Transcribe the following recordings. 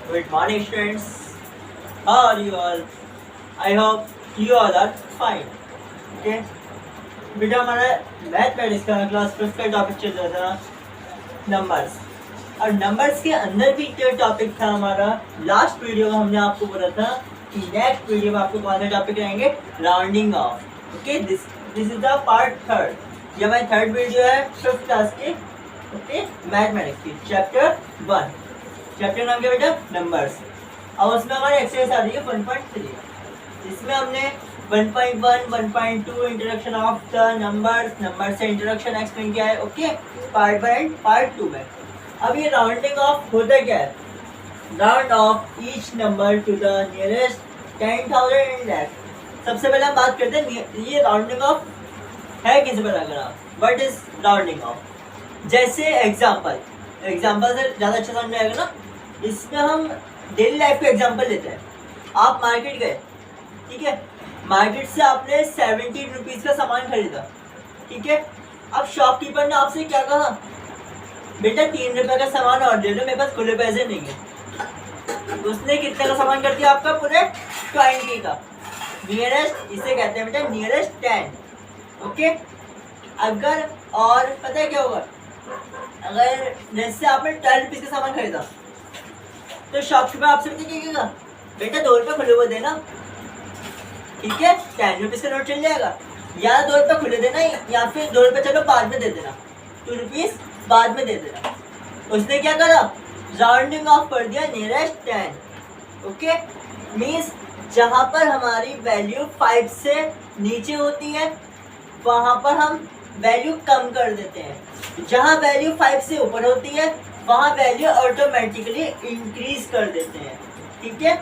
Good morning, students. How are you all? I hope you all are fine. Okay. बेटा हमारा mathematics का class 5 का topic चल रहा था नंबर्स, और नंबर्स के अंदर भी जो टॉपिक था हमारा लास्ट वीडियो में हमने आपको बोला था कि नेक्स्ट वीडियो में आपको कौन सा टॉपिक रहेंगे, rounding off. Okay, this is the part third. ये हमारी थर्ड वीडियो है 5th क्लास की. ओके, मैथमेटिक्स की चैप्टर 1. चैप्टर नाम क्या बेटा, नंबर्स. और उसमें हमारी एक्सरसाइज आ रही है 1.3. इसमें हमने 1.1, 1.2 introduction of the numbers, number से इंट्रोडक्शन एक्सप्लेन किया है. ओके, पार्ट 1 एंड पार्ट 2 में. अब ये राउंडिंग ऑफ होता क्या है, round of each number two the nearest 10,000 and lakh. सबसे पहले हम बात करते हैं ये राउंडिंग ऑफ है किस पर, अगर आप व्हाट इज राउंडिंग ऑफ. जैसे एग्जांपल से ज़्यादा अच्छा समझ आएगा ना. इसमें हम डेली लाइफ का एग्जांपल लेते हैं. आप मार्केट गए, ठीक है, मार्केट से आपने 17 रुपीज़ का सामान खरीदा, ठीक है. अब शॉपकीपर ने आपसे क्या कहा, बेटा 3 रुपये का सामान और दे दो, मेरे पास खुले पैसे नहीं है. उसने कितने का सामान कर दिया आपका, पूरे 20 का. नियरेस्ट इसे कहते हैं बेटा नियरेस्ट 10. ओके, अगर और पता है क्या होगा, अगर जैसे आपने 12 रुपीज़ का सामान खरीदा तो शॉपकीपर आपसे क्या कहेगा, बेटा 2 रुपये खुले हुए देना, ठीक है. 10 रुपीज़ का नोट चल जाएगा, या 2 रुपये खुले देना, या फिर 2 रुपये चलो बाद में दे देना, 2 रुपीज़ बाद में दे देना. उसने क्या करा, राउंडिंग ऑफ कर दिया नियरेस्ट 10. ओके, मीन्स जहाँ पर हमारी वैल्यू 5 से नीचे होती है वहाँ पर हम वैल्यू कम कर देते हैं. जहाँ वैल्यू 5 से ऊपर होती है वहाँ वैल्यू ऑटोमेटिकली इंक्रीज कर देते हैं, ठीक है.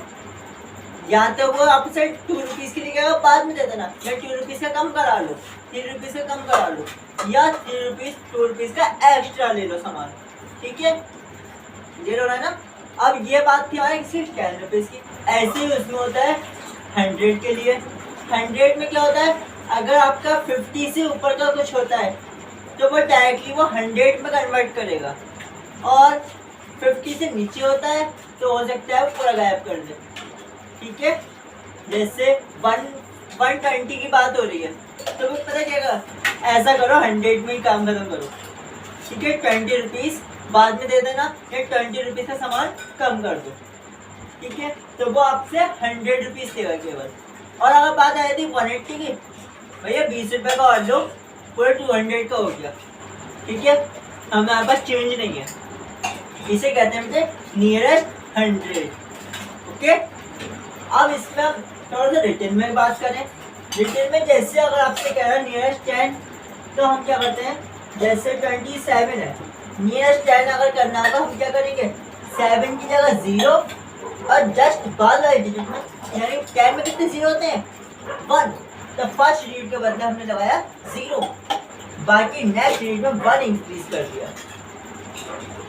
या तो वो आपसे 2 रुपीज़ के लिए कहेगा बाद में दे देना, या 2 रुपीज़ का कम करा लो, 3 रुपीज़ का कम करा लो, या 3 रुपीज़ 2 रुपीज़ का एक्स्ट्रा ले लो सामान, ठीक है. ये हो रहा है ना. अब ये बात थी हमारे किसी 10 रुपीज़ की. ऐसे ही उसमें होता है 100 के लिए. 100 में क्या होता है, अगर आपका 50 से ऊपर का कुछ होता है तो वो डायरेक्टली वो 100 में कन्वर्ट करेगा, और 50 से नीचे होता है तो हो सकता है वो पूरा गायब कर दे, ठीक है. जैसे 120 की बात हो रही है तो वो पता क्या करा, ऐसा करो 100 में ही काम खत्म करो, ठीक है. 20 रुपीज़ बाद में दे देना, या 20 रुपीज़ का सामान कम कर दो, ठीक है. तो वो आपसे 100 रुपीज़ देगा केवल. और अगर बात आई थी 180 की, भैया 20 रुपये का और लो, पूरे 200 का हो गया, ठीक है. हमारे पास चेंज नहीं है, इसे कहते हैं नियरेस्ट 100. ओके, अब इसमें हम थोड़ा सा रिटर्न में बात करें. रिटर्न में जैसे अगर आपसे कह रहा है नियरेस्ट 10, तो हम क्या करते हैं, जैसे 27 है, नियरेस्ट 10 अगर करना होगा हम क्या करेंगे, 7 की जगह 0 और जस्ट बाद वाले डिजिट में, यानी 10 में कितने 0 होते हैं, 1, तो फर्स्ट डिजिट के बदले हमने लगाया 0, बाकी नेक्स्ट डिजिट में 1 इंक्रीज कर दिया.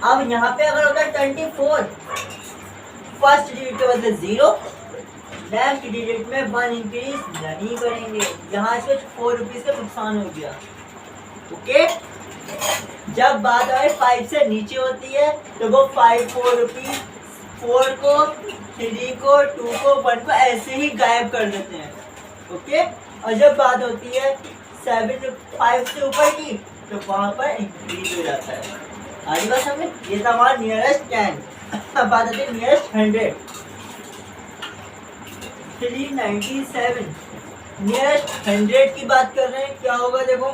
अब यहाँ पे अगर होगा 24, फर्स्ट डिजिट के बदले 0, नेक्स्ट डिजिट में 1 इंक्रीज नहीं करेंगे. यहाँ से 4 रुपीज़ का नुकसान हो गया. ओके, जब बात आए 5 से नीचे होती है तो वो 5 4 रुपीज़, 4 को, 3 को, 2 को, 1 को ऐसे ही गायब कर देते हैं. ओके, और जब बात होती है 5 से ऊपर की तो वहाँ पर इंक्रीज हो जाता है. आगे बात समझे, ये था हमारा नियरेस्ट 10. अब बात आती है नियरेस्ट 100. 397 नियरेस्ट 100 की बात कर रहे हैं. क्या होगा देखो,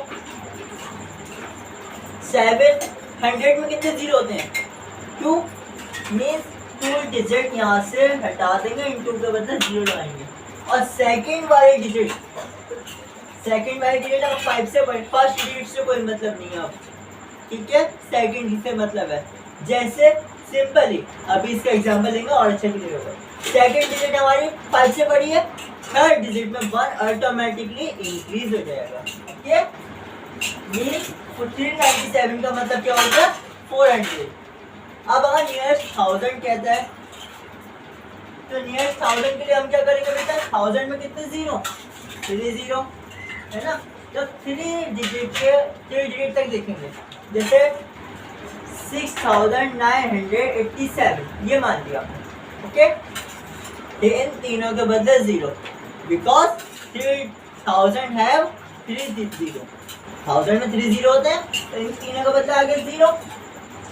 700 में कितने 0 होते हैं, 2, मीन्स 2 डिजिट यहाँ से हटा देंगे, इन 2 के बदले 0 लगाएंगे. और सेकंड वाली डिजिट अगर 5 से बड़ी, फर्स्ट डिजिट से कोई मतलब नहीं है अब, ठीक है. सेकंड से मतलब है. जैसे सिंपली अभी इसका एग्जांपल लेंगे और अच्छा क्लियर होगा. सेकंड डिजिट हमारी 5 से बड़ी है, थर्ड डिजिट में 1 ऑटोमेटिकली इंक्रीज हो जाएगा, ठीक है. मीन्स 397 का मतलब क्या होगा, 400. अब अगर नियरेस्ट 1000 कहता है तो नियरेस्ट 1000 के लिए हम क्या करेंगे बेटा, 1000 में कितने 0, 3 0 है ना. जब 3 डिजिट तक देखेंगे, जैसे 6987 ये मान लिया, ओके, इन तीनों के बदले 0 बिकॉज 3000 हैव 3 0, 1000 में 3 0 होते हैं, तो इन तीनों के बदले आगे 0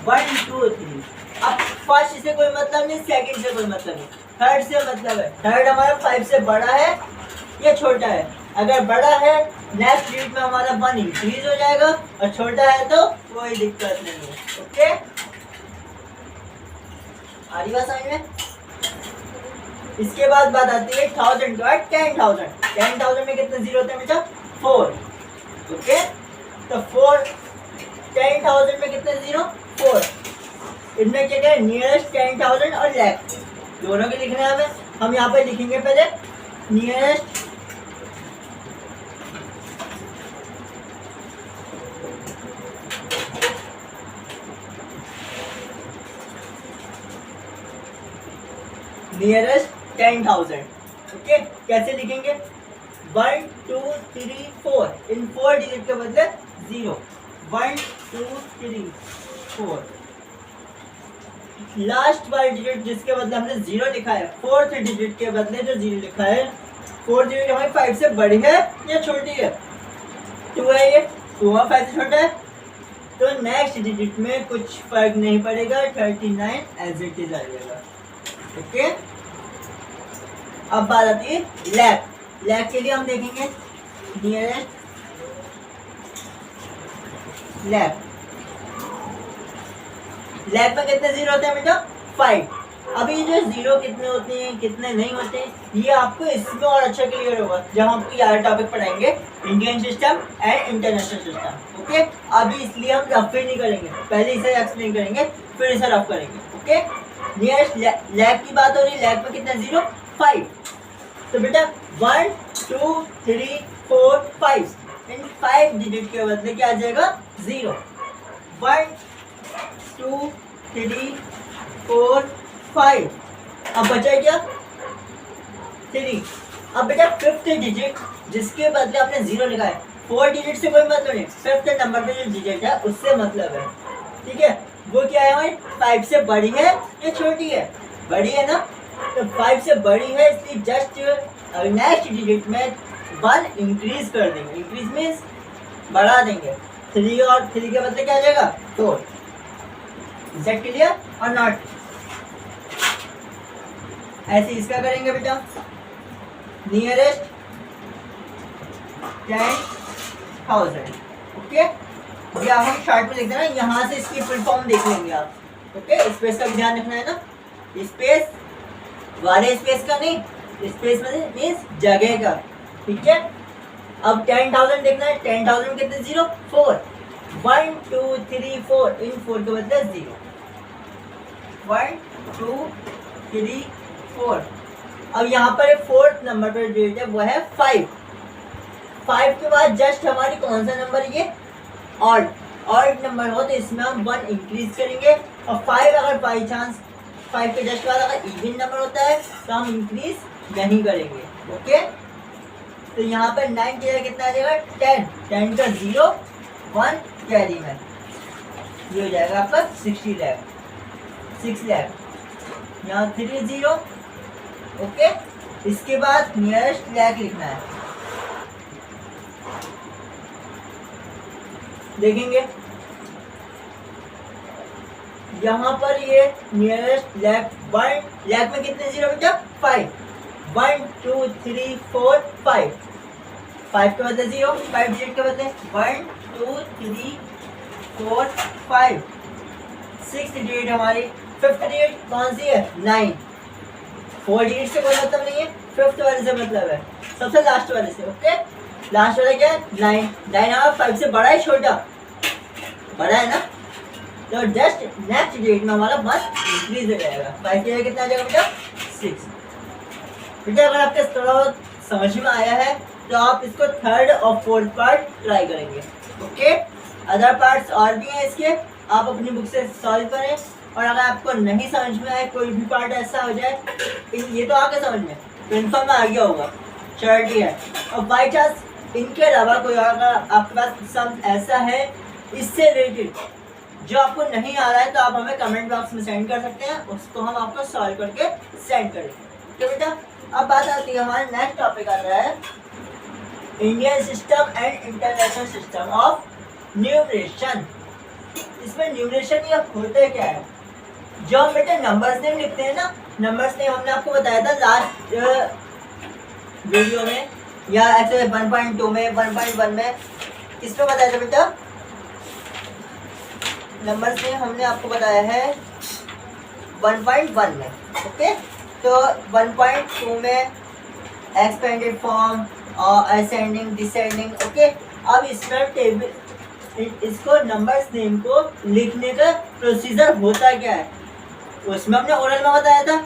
1 2 3। अब फर्स्ट से कोई मतलब नहीं, सेकंड से कोई मतलब नहीं, थर्ड से मतलब है। थर्ड हमारा 5 से बड़ा है या छोटा है? अगर बड़ा है नेक्स्ट डिजिट में हमारा 1 इंक्रीज हो जाएगा, और छोटा है तो कोई दिक्कत नहीं है। ओके, आ रही बात समझ में? इसके बाद बात आती है 1000 के बाद 10,000। 10,000 में कितने 0 होते हैं बेटा? 4। ओके, तो 4 10,000 में कितने 0? 4। इनमें क्या क्या है? नियरेस्ट 10,000 और लैख दोनों के लिखने हैं हमें। हम यहाँ पे लिखेंगे पहले नियरेस्ट नियरेस्ट 10,000। ओके, कैसे लिखेंगे? 1 2 3 4, इन 4 डिजिट के बदले 0 1 2 3 4। लास्ट वाला डिजिट जिसके बदले हमने 0 लिखा है, फोर्थ डिजिट के बदले जो 0 लिखा है, फोर्थ डिजिट हमारी 5 से बड़ी है या छोटी है? 2 है, ये 2 और 5 से छोटा है, तो नेक्स्ट डिजिट में कुछ फर्क नहीं पड़ेगा, 39 एज इट इज आ जाएगा। ओके, अब बात आती है लैख। लैख के लिए हम देखेंगे नियरेस्ट लैख। लैख में कितने 0 होते हैं बेटा? 5। अभी जो 0 कितने होते हैं कितने नहीं होते हैं, ये आपको इसमें और अच्छा क्लियर होगा जब हम आपको यार टॉपिक पढ़ाएंगे, Indian system and international system. Okay, अभी इसलिए हम रफ नहीं करेंगे, पहले इसे एक्सप्लेन करेंगे फिर इसे रफ करेंगे। ओके, नियरेस्ट लैख की बात हो रही है, लैख में कितना 0? 5। तो बेटा 1 2 3 4 5, इन 5 डिजिट के बदले क्या आ जाएगा? 0 1 2 3 4 5। अब बचा क्या? 3। अब बेटा फिफ्थ डिजिट जिसके बदले आपने 0 लिखा है, 4 डिजिट से कोई मतलब नहीं, फिफ्थ नंबर पे जो डिजिट है उससे मतलब है। ठीक है, वो क्या है हमारी? 5 से बड़ी है या छोटी है? बड़ी है ना, तो 5 से बड़ी है, इसलिए जस्ट नेक्स्ट डिजिट में 1 इंक्रीज कर देंगे। इंक्रीज मीन्स बढ़ा देंगे। 3 और 3 के बदले क्या आ जाएगा? 4। इज दैट क्लियर और नॉट? ऐसे इसका करेंगे बेटा नियरेस्ट 10,000। ओके, या हम शॉर्ट में लिख देना, यहाँ से इसकी फुल फॉर्म देख लेंगे आप। ओके, स्पेस का भी ध्यान रखना है ना, स्पेस वाले स्पेस का नहीं, स्पेस में मीन्स जगह का। ठीक है, अब 10,000 देखना है, 10,000 में कितने 0? 4। 1 2 3 4, इन 4 के बदले 0 1 2 3 4। अब यहाँ पर फोर्थ नंबर पर डिजिट है वो है 5। 5 के बाद जस्ट हमारी कौन सा नंबर है? ये ऑड नंबर हो तो इसमें हम 1 इंक्रीज करेंगे, और 5 अगर बाई चांस 5 के जस्ट बाद अगर इवन नंबर होता है तो हम इंक्रीज नहीं करेंगे। ओके, तो यहाँ पर 9 की जगह कितना आ जाएगा? 10। 10 का 0 1 कैरी में, ये हो जाएगा आपका 60 लाख 6 लाख। यहाँ 3 0। ओके, इसके बाद नियरेस्ट लैख लिखना है। देखेंगे यहाँ पर ये नियरेस्ट लैख 1 लैख में कितने 0 बेटा? 5। 1 2 3 4 5। 5 के बदले 0, 5 डिजिट के बदले 1 2 3 4 5। 6th डिजिट हमारी, 5th डिजिट कौन सी है? 9। 4 डिजिट से कोई मतलब नहीं है, 5th वाले से मतलब है, सबसे लास्ट वाले से। ओके, लास्ट वाला क्या है? 9। 9 हमारा 5 से बड़ा है छोटा? बड़ा है ना, तो जस्ट नेक्स्ट डिजिट में हमारा 1 इंक्रीज हो जाएगा। 5 की जगह कितना आ जाएगा बेटा? 6। बेटा अगर आपके थोड़ा समझ में आया है तो आप इसको थर्ड और फोर्थ पार्ट ट्राई करेंगे। ओके, अदर पार्ट्स और भी हैं इसके, आप अपनी बुक से सॉल्व करें, और अगर आपको नहीं समझ में आए, कोई भी पार्ट ऐसा हो जाए, ये तो आगे समझ में कन्फर्म में आ गया होगा, श्योरिटी है, और बाई चांस इनके अलावा कोई और अगर आपके पास सम ऐसा है इससे रिलेटेड जो आपको नहीं आ रहा है तो आप हमें कमेंट बॉक्स में सेंड कर सकते हैं, उसको हम आपको सॉल्व करके सेंड करेंगे। तो बेटा अब बात आती है, हमारा नेक्स्ट टॉपिक आ रहा है Indian system and international system of numeration. इसमें न्यूमरेशन या होता क्या है, जो हम बेटा नंबर्स नेम लिखते हैं ना, नंबर्स नेम हमने आपको बताया था लास्ट वीडियो में या एक्सरसाइज 1.2 में 1.1 में, किसमें बताया था बेटा, नंबर्स नेम हमने आपको बताया है 1.1 में। ओके, तो 1.2 में एक्सपेंडेड फॉर्म और असेंडिंग डिसेंडिंग। ओके, अब इसमें टेबल, इसको नंबर्स नेम को लिखने का प्रोसीजर होता क्या है, उसमें हमने ओरल में बताया था,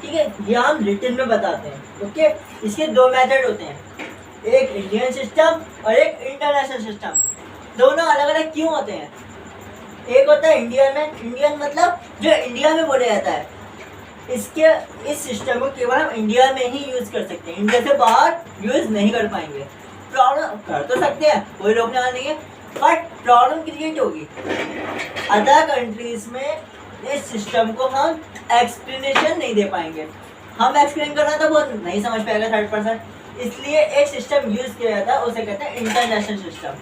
ठीक है, ये हम रिटन में बताते हैं। ओके, इसके दो मेथड होते हैं, एक इंडियन सिस्टम और एक इंटरनेशनल सिस्टम। दोनों अलग अलग क्यों होते हैं, एक होता है इंडियन में, इंडियन मतलब जो इंडिया में बोला जाता है, इसके इस सिस्टम को केवल हम इंडिया में ही यूज कर सकते हैं, इंडिया से बाहर यूज नहीं कर पाएंगे। प्रॉब्लम कर तो सकते हैं, कोई रोकने वाला नहीं है, बट प्रॉब्लम क्रिएट होगी अदर कंट्रीज में। इस सिस्टम को हम एक्सप्लेनेशन नहीं दे पाएंगे, हम एक्सप्लेन कर रहे हैं तो वो नहीं समझ पाएगा थर्ड पर्सन, इसलिए एक सिस्टम यूज किया जाता है, उसे कहते हैं इंटरनेशनल सिस्टम।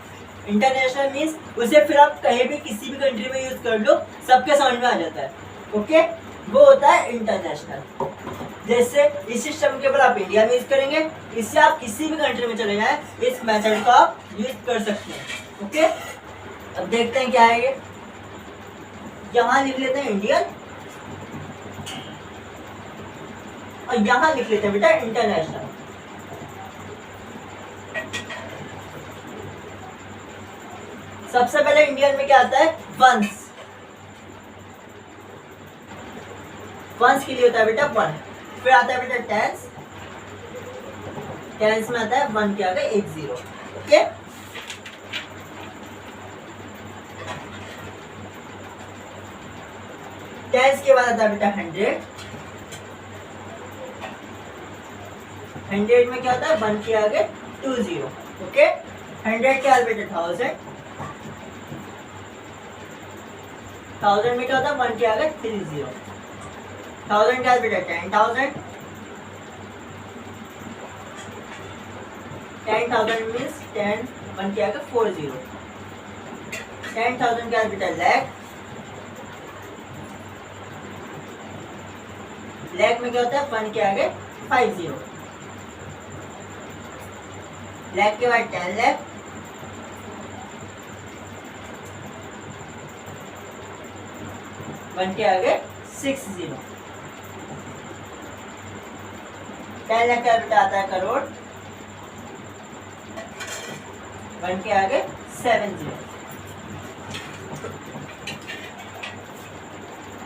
इंटरनेशनल मीन्स उसे फिर आप कहीं भी किसी भी कंट्री में यूज कर लो, सबके समझ में आ जाता है। ओके, वो होता है इंटरनेशनल। जैसे इस सिस्टम के ऊपर आप इंडिया में यूज करेंगे, इससे आप किसी भी कंट्री में चले जाएं, इस मेथड का आप यूज कर सकते हैं। ओके, अब देखते हैं क्या है ये, यहाँ लिख लेते हैं इंडियन और यहाँ लिख लेते हैं बेटा इंटरनेशनल। सबसे पहले इंडियन में क्या आता है, वंस, वंस के लिए होता है बेटा 1, फिर आता है बेटा टेंस, टेंस में आता है 1 के आगे 1 0। ओके, टेंस के बाद आता है बेटा 100, 100 में क्या होता है 1 के आगे 2 0। ओके, 100 के आगे बेटा 1000, 1000 में क्या होता है 1 के आगे 3 0, 1000 के आगे बेटा 10,000, 10,000 मीन्स 10 1 के आगे 4 0, 10,000 के आगे बेटा लैख, लैख में क्या होता है 1 के आगे 5 0, लैख के बाद 10 लैख, वन के आगे 6 0, 10 लाख का बेटा आता है करोड़, 1 के आगे 7 0,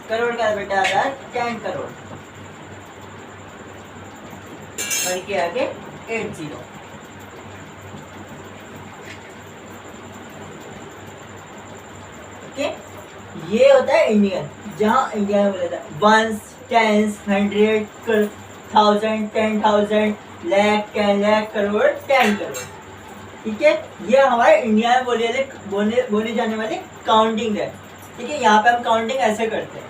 करोड़ का बेटा आता है 10 करोड़, 1 के आगे 8 0। ओके, ये होता है इंडियन, जहाँ इंडिया में बोला था वंस, टेंस, 100, 1000, 10,000, लाख, 10 लाख, करोड़, 10 करोड़। ठीक है, ये हमारे इंडिया में बोले जाने वाली काउंटिंग है। ठीक है, यहाँ पे हम काउंटिंग ऐसे करते हैं,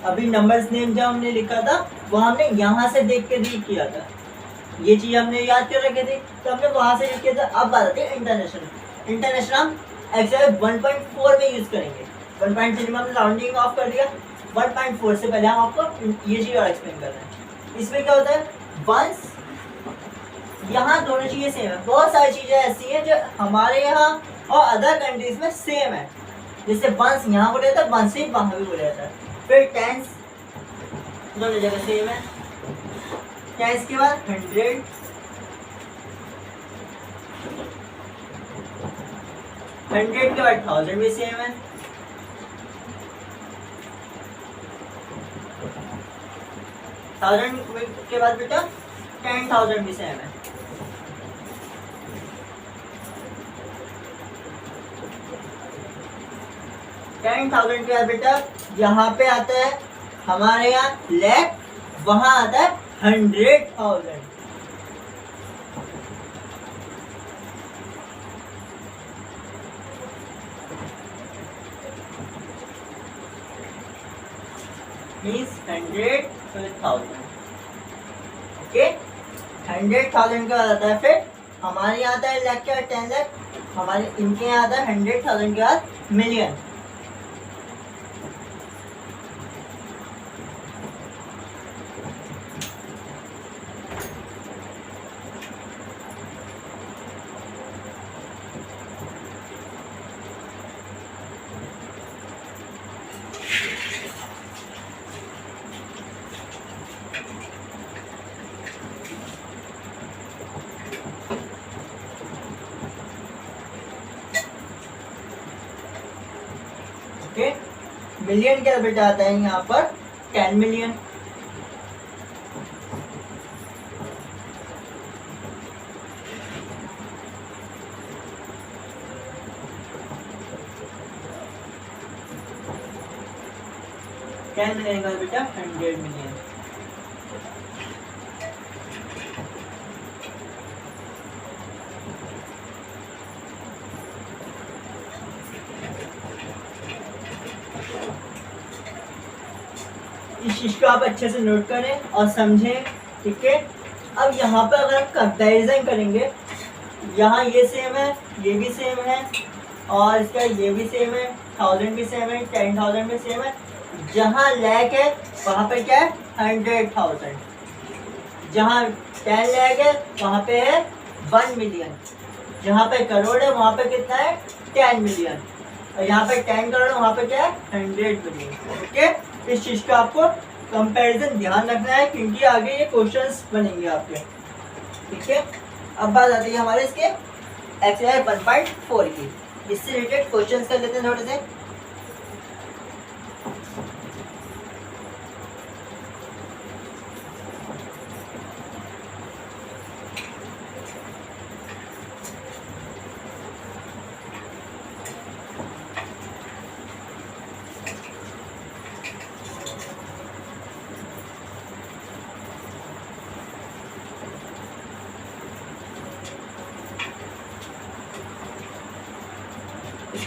अभी नंबर्स नेम जब हमने लिखा था वो हमने यहाँ से देख के रीड किया था, ये चीज हमने याद कर रखे थे, तो हमने वहां से रीड किया था। अब बात आती है इंटरनेशनल। इंटरनेशनल हम एक्सरसाइज 1.4 में यूज करेंगे, 1.3 में हमने राउंडिंग ऑफ कर दिया, 1.4 से पहले हम आपको ये चीज और एक्सप्लेन कर रहे हैं। इसमें क्या होता है, वंस, यहाँ दोनों चीजें सेम है, बहुत सारी चीजें ऐसी है जो हमारे यहाँ और अदर कंट्रीज में सेम है, जैसे वंस यहाँ बोला जाता है, वंस से वहाँ भी बोला जाता है। फिर टेंस दोनों जगह सेम है, टेंस के बाद 100, 100 के बाद 1000 भी सेम है, 1000 के बाद बेटा 10,000 भी सेम है। टेन 10,000 के बाद बेटा यहाँ पे आता है हमारे यहाँ लैख, वहां आता है 100,000। Means 100 to 1000। ओके, 100,000 का आता है, फिर हमारे यहाँ आता है लाख के बाद 10 लाख, हमारे इनके यहाँ आता है 100,000 के बाद मिलियन। ओके, मिलियन क्या बेटा आता है यहाँ पर 10 मिलियन। टेन मिलियन का बेटा 100 मिलियन। इस चीज को आप अच्छे से नोट करें और समझें, ठीक है। अब यहाँ पर अगर हम कंपैरिजन करेंगे, यहाँ ये सेम है, ये भी सेम है, और इसका ये भी सेम है, 1000 भी सेम है, 10,000 भी सेम है। जहाँ लैख है वहाँ पे क्या है 100,000, जहाँ 10 लाख है वहाँ पे है 1 मिलियन, जहाँ पे करोड़ है वहाँ पे कितना है 10 मिलियन, और यहाँ पे 10 करोड़ है वहाँ पे क्या है 100 मिलियन। ओके, इस चीज का आपको कंपैरिजन ध्यान रखना है, क्योंकि आगे ये क्वेश्चंस बनेंगे आपके, ठीक है। अब बात आती है हमारे इसके एक्सरसाइज 1.4 की, इससे रिलेटेड क्वेश्चंस कर लेते हैं थोड़े से।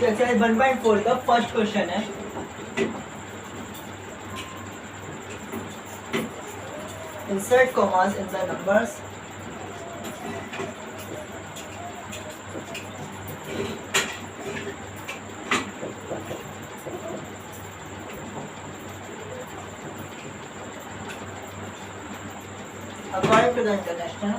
एक्सरसाइज 1.4 का फर्स्ट क्वेश्चन है, insert commas in the numbers according to the international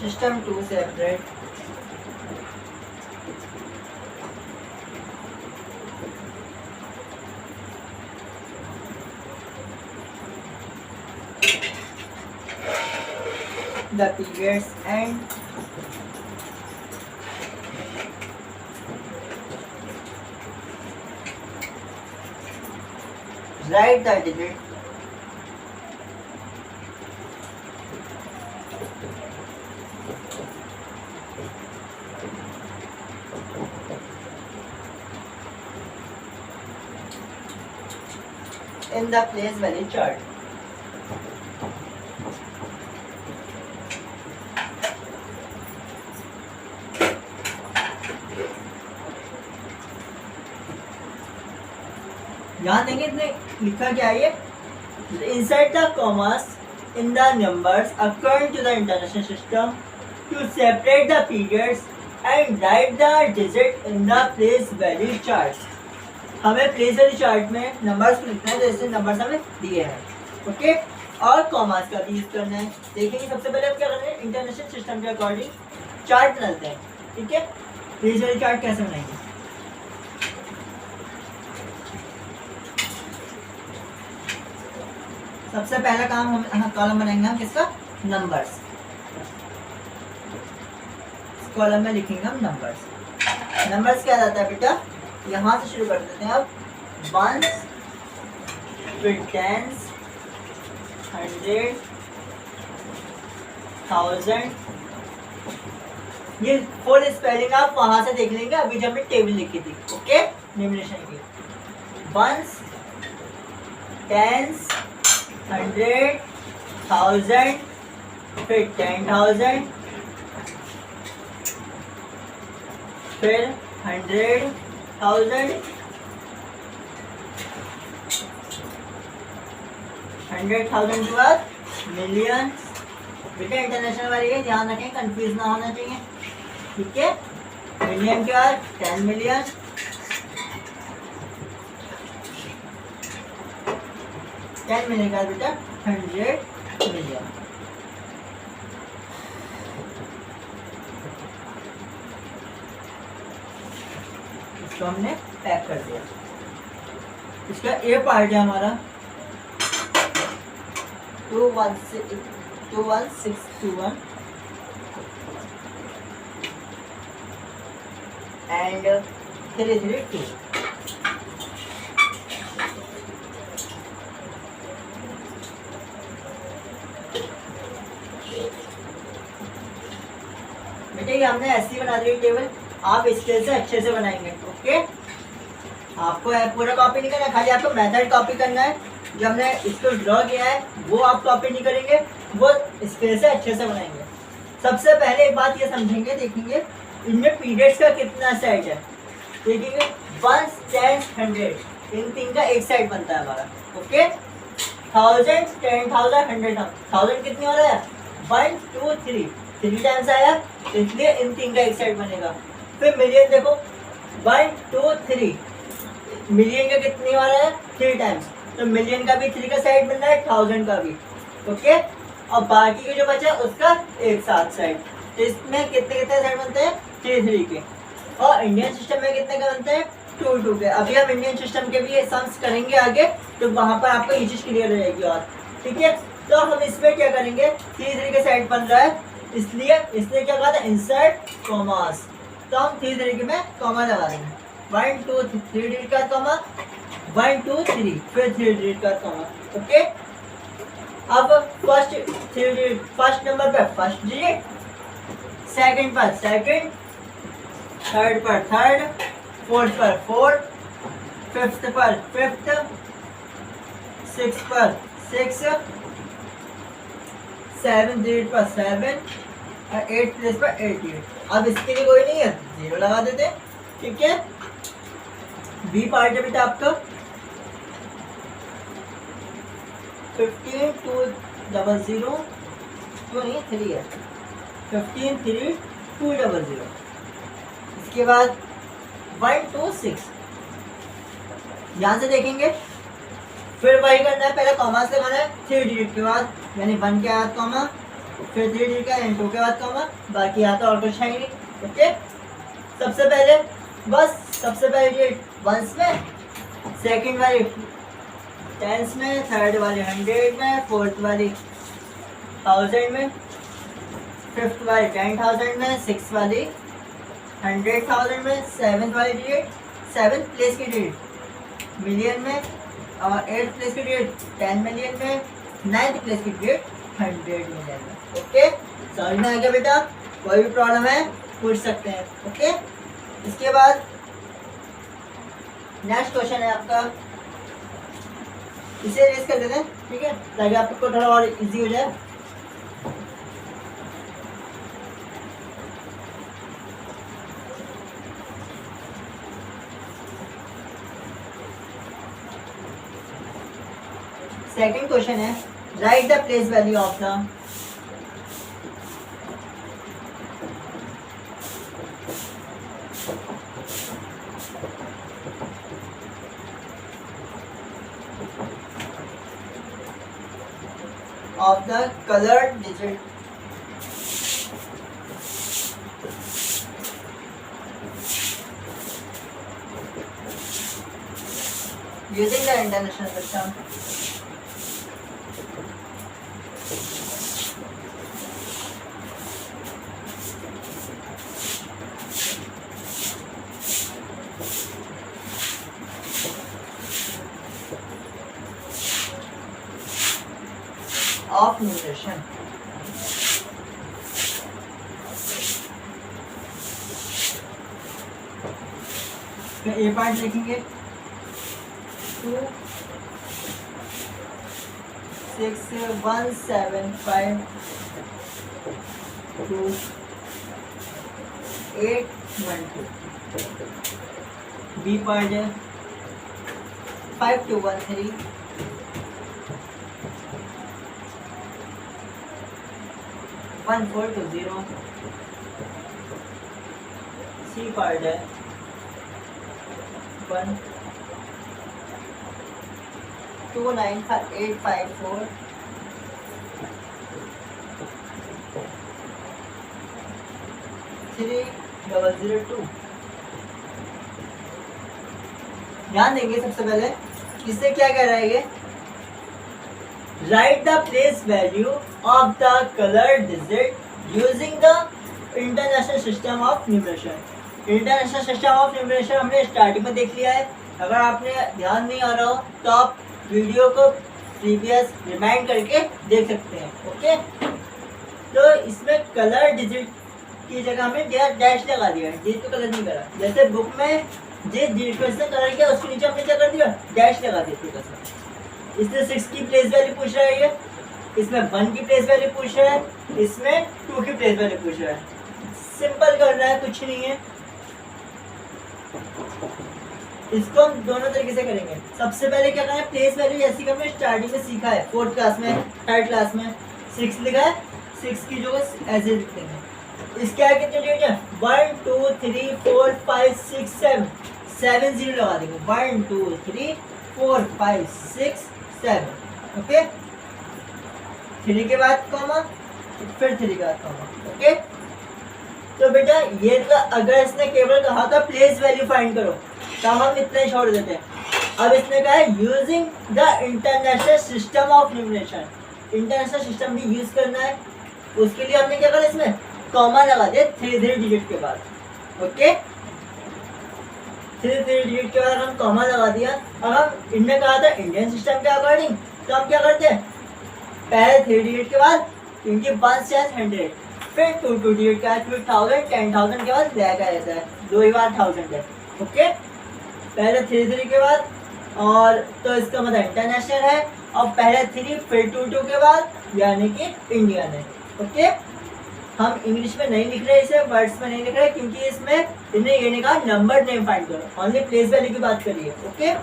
system to separate the periods and write the digit in the place value chart. ध्यान देंगे इसने लिखा क्या है, ये insert the commas in the numbers according to the international system to separate the periods and write the digit in the place value chart. हमें place value chart में numbers को लिखना है, जैसे नंबर्स हमें दिए हैं, ओके, और कॉमास का भी यूज करना है। देखेंगे सबसे पहले हम क्या करते हैं, इंटरनेशनल सिस्टम के अकॉर्डिंग चार्ट बनाते हैं, ठीक है। प्लेस वैल्यू चार्ट कैसे बनाएंगे, सबसे पहला काम हम कॉलम बनाएंगे हम किसका, नंबर्स। कॉलम में लिखेंगे हम नंबर्स। नंबर्स क्या रहता है बेटा, यहाँ से शुरू कर देते हैं अब, 1 फिर 10 100 1000, ये फुल स्पेलिंग आप वहां से देख लेंगे, अभी जब हमने टेबल लिखी थी, ओके, निम्नलिखित की वंस, टेंस, 100, 1000, फिर 10,000, फिर 100,000, 100,000 के बाद मिलियन। बेटा इंटरनेशनल वाली है, ध्यान रखें, कंफ्यूज ना होना चाहिए, ठीक है। मिलियन के बाद 10 मिलियन, 10 मिलियन का बेटा 100 मिलियन। इसको हमने पैक कर दिया। इसका ए पार्ट है हमारा 21621 एंड 332। बेटे ये हमने ऐसी बना दी टेबल, आप स्केल से अच्छे से बनाएंगे, ओके। आपको पूरा कॉपी नहीं करना, खाली आपको मेथड कॉपी करना है। जो हमने इसको ड्रॉ किया है वो आप कॉपी नहीं करेंगे, वो स्केल से अच्छे से बनाएंगे। सबसे पहले एक बात ये समझेंगे, देखेंगे इनमें पीरियड्स का कितना सेट है। देखेंगे 1, 10, 100 इन तीन का एक सेट बनता है हमारा, ओके। 1000, 10,000, 100,000 कितनी हो रहा है 1, 2, 3 टाइम्स आया, इसलिए इन तीन का एक सेट बनेगा। फिर मिलियन देखो 1, 2, 3 मिलियन का कितनी हो रहा है 3 टाइम्स, तो मिलियन का भी 3 का सेट बन रहा है, 1000 का भी, ओके। और बाकी के जो बचा उसका एक साथ सेट, तो इसमें कितने कितने सेट बनते हैं 3 के। और इंडियन सिस्टम में कितने का बनते हैं 2 के। अभी हम इंडियन सिस्टम के भी सम्स करेंगे आगे, तो वहां पर आपको ये चीज क्लियर हो जाएगी। और ठीक है, तो हम इसमें क्या करेंगे 3 का सेट बन रहा है, इसलिए इसने क्या कहा था इंसर्ट कॉमास, तो हम 3 में कॉमा लगा देंगे। 1, 2, 3 डिजिट का कॉमा, 1, 2, 3 फिर 3 डिजिट का कॉमा, ओके। अब फर्स्ट नंबर पे फर्स्ट डिजिट, सेकंड पर सेकंड, थर्ड पर थर्ड, फोर्थ पर फोर्थ, फिफ्थ पर फिफ्थ, सिक्स पर 6, 7 डिजिट पर 7 और 8 प्लेस पर 8 डिजिट। अब इसके लिए कोई नहीं है, 0 लगा देते, ठीक है। बी पार्ट है बेटा आपका 15, 2, 0, 0 2 नहीं 3 है, 15, 3, 2, 0, 0। इसके बाद 1, 2, 6 यहाँ से देखेंगे, फिर वही करना है, पहले कॉमा से लगाना है 3 डिजिट के बाद, यानी 1 के बाद कॉमा, फिर 3 डिजिट का यानी 2 के बाद कॉमा, बाकी यहाँ तो और कुछ है ही नहीं, ओके। सबसे पहले डिजिट वंस में, सेकंड वाली टेंस में, थर्ड वाली 100 में, फोर्थ वाली 1000 में, फिफ्थ वाली 10,000 में, सिक्स वाली 100,000 में, सेवन्थ वाली डिजिट 7 प्लेस की डिजिट मिलियन में, और 8th प्लेस की डिजिट 10 मिलियन में, 9th प्लेस की डिजिट 100 मिलियन में, ओके। समझ में आ गया बेटा? कोई भी प्रॉब्लम है पूछ सकते हैं, ओके। इसके बाद नेक्स्ट क्वेश्चन है आपका, इसे रेस कर देते हैं, ठीक है, ताकि आपको थोड़ा और इजी हो जाए। सेकंड क्वेश्चन है, right the place value of the colored digit using the international system. Of numeration. तो ए पार्ट लिखेंगे 261752812 बी पार्ट है 5213 1420 सी पार्ट है 129854 3002। ध्यान देंगे सबसे पहले इससे क्या कह रहा है ये, right the place value of the colour digit using the international system of numeration. International system of numeration हमने स्टार्टिंग में देख लिया है। अगर आपने ध्यान नहीं आ रहा हो तो आप वीडियो को प्रीवियस रिमाइंड करके देख सकते हैं। ओके, तो इसमें कलर डिजिट की जगह हमने डैश लगा दिया, डिजिट को कलर नहीं करा। जैसे बुक में जिस डिजिट को कलर किया उसके नीचे हमने क्या कर दिया, डैश लगा दिया। इसमें 6 की प्लेस वैल्यू पूछ रहा है, ये इसमें 1 की प्लेस वैल्यू पूछ रहा है, इसमें 2 की प्लेस वैल्यू पूछ रहा है। सिंपल कर रहा है, कुछ नहीं है। इसको हम दोनों तरीके से करेंगे। सबसे पहले क्या करना है, प्लेस वैल्यू जैसी कि हमने स्टार्टिंग में सीखा है 4th क्लास में, 3rd क्लास में 6 लिखा है, 6 की जो ऐसे लिख देंगे। इसके आगे कितने डिजिट है, 1 2 3 4 5 6 7 7 0 लगा देंगे। 1 2 3 4 5 6 7। ओके, 3 के बाद कॉमा, फिर 3 के बाद कॉमा। ओके, तो बेटा ये तो अगर इसने केवल कहा था प्लेस वैल्यू फाइंड करो तो हम इतना ही छोड़ देते हैं। अब इसने कहा है using the international system of numeration, international system भी यूज करना है। उसके लिए हमने क्या करा, इसमें कॉमा लगा दिया 3 डिजिट के बाद। ओके, 3 डिजिट के बाद हम कॉमा लगा दिया। अब हम इनमें कहा था इंडियन सिस्टम के अकॉर्डिंग, तो हम क्या करते हैं, पहले 3 डिजिट के बाद इनकी 1 से 100, फिर 2 डिजिट के बाद 2000 10,000 के बाद लैग आ जाता है, 2 बार 1000 है। ओके, पहले 3 के बाद, और तो इसका मतलब इंटरनेशनल है। और पहले 3 फिर 2 के बाद यानी कि इंडियन है। ओके, हम इंग्लिश में नहीं लिख रहे, इसे वर्ड्स में नहीं लिख रहे, क्योंकि इसमें इन्हें ये नहीं कहा नंबर नेम फाइंड करो, ओनली प्लेस वैल्यू की बात करिए। ओके,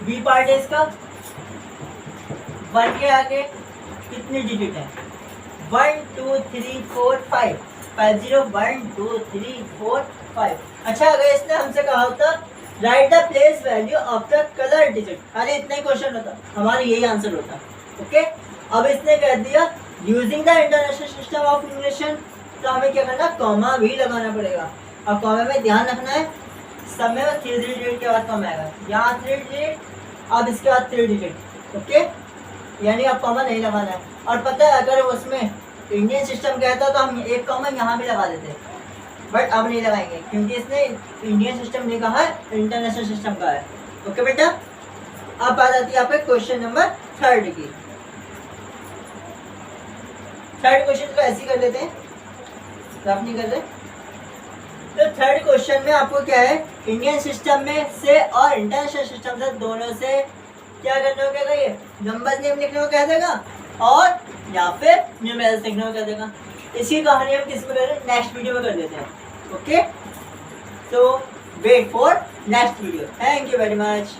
बी पार्ट है इसका। 1 के आगे कितनी डिजिट है, 1 2 3 4 5 5 0 1 2 3 4 5। अच्छा, अगर इसने हमसे कहा होता right the place value of the colour digit, खाली इतना ही क्वेश्चन होता, हमारा यही आंसर होता। ओके, अब इसने कह दिया using the international system of numeration, तो हमें क्या करना, कॉमा भी लगाना पड़ेगा। अब कॉमा में ध्यान रखना है, सब में 3 डिजिट के बाद कॉमा आएगा, यहाँ 3 डिजिट, अब इसके बाद 3 डिजिट। ओके, यानी अब कॉमा नहीं लगाना है। और पता है अगर उसमें इंडियन सिस्टम कहता तो हम एक कॉमा यहाँ भी लगा देते, बट अब नहीं लगाएंगे क्योंकि इसने इंडियन सिस्टम नहीं कहा है, इंटरनेशनल सिस्टम का है। ओके बेटा, अब बात आती है आपके क्वेश्चन नंबर 3 की। 3rd क्वेश्चन को ऐसे कर लेते हैं, आप नहीं कर रहे। तो 3rd क्वेश्चन में आपको क्या है, इंडियन सिस्टम में से और इंटरनेशनल सिस्टम से दोनों से क्या करने को कहेगा, ये नंबर नेम लिखने को कह देगा और या फिर न्यूमेरल्स लिखने को कह देगा। इसकी कहानी हम किस में कर रहे हैं, नेक्स्ट वीडियो में कर देते हैं। ओके, तो wait for next video. Thank you very much.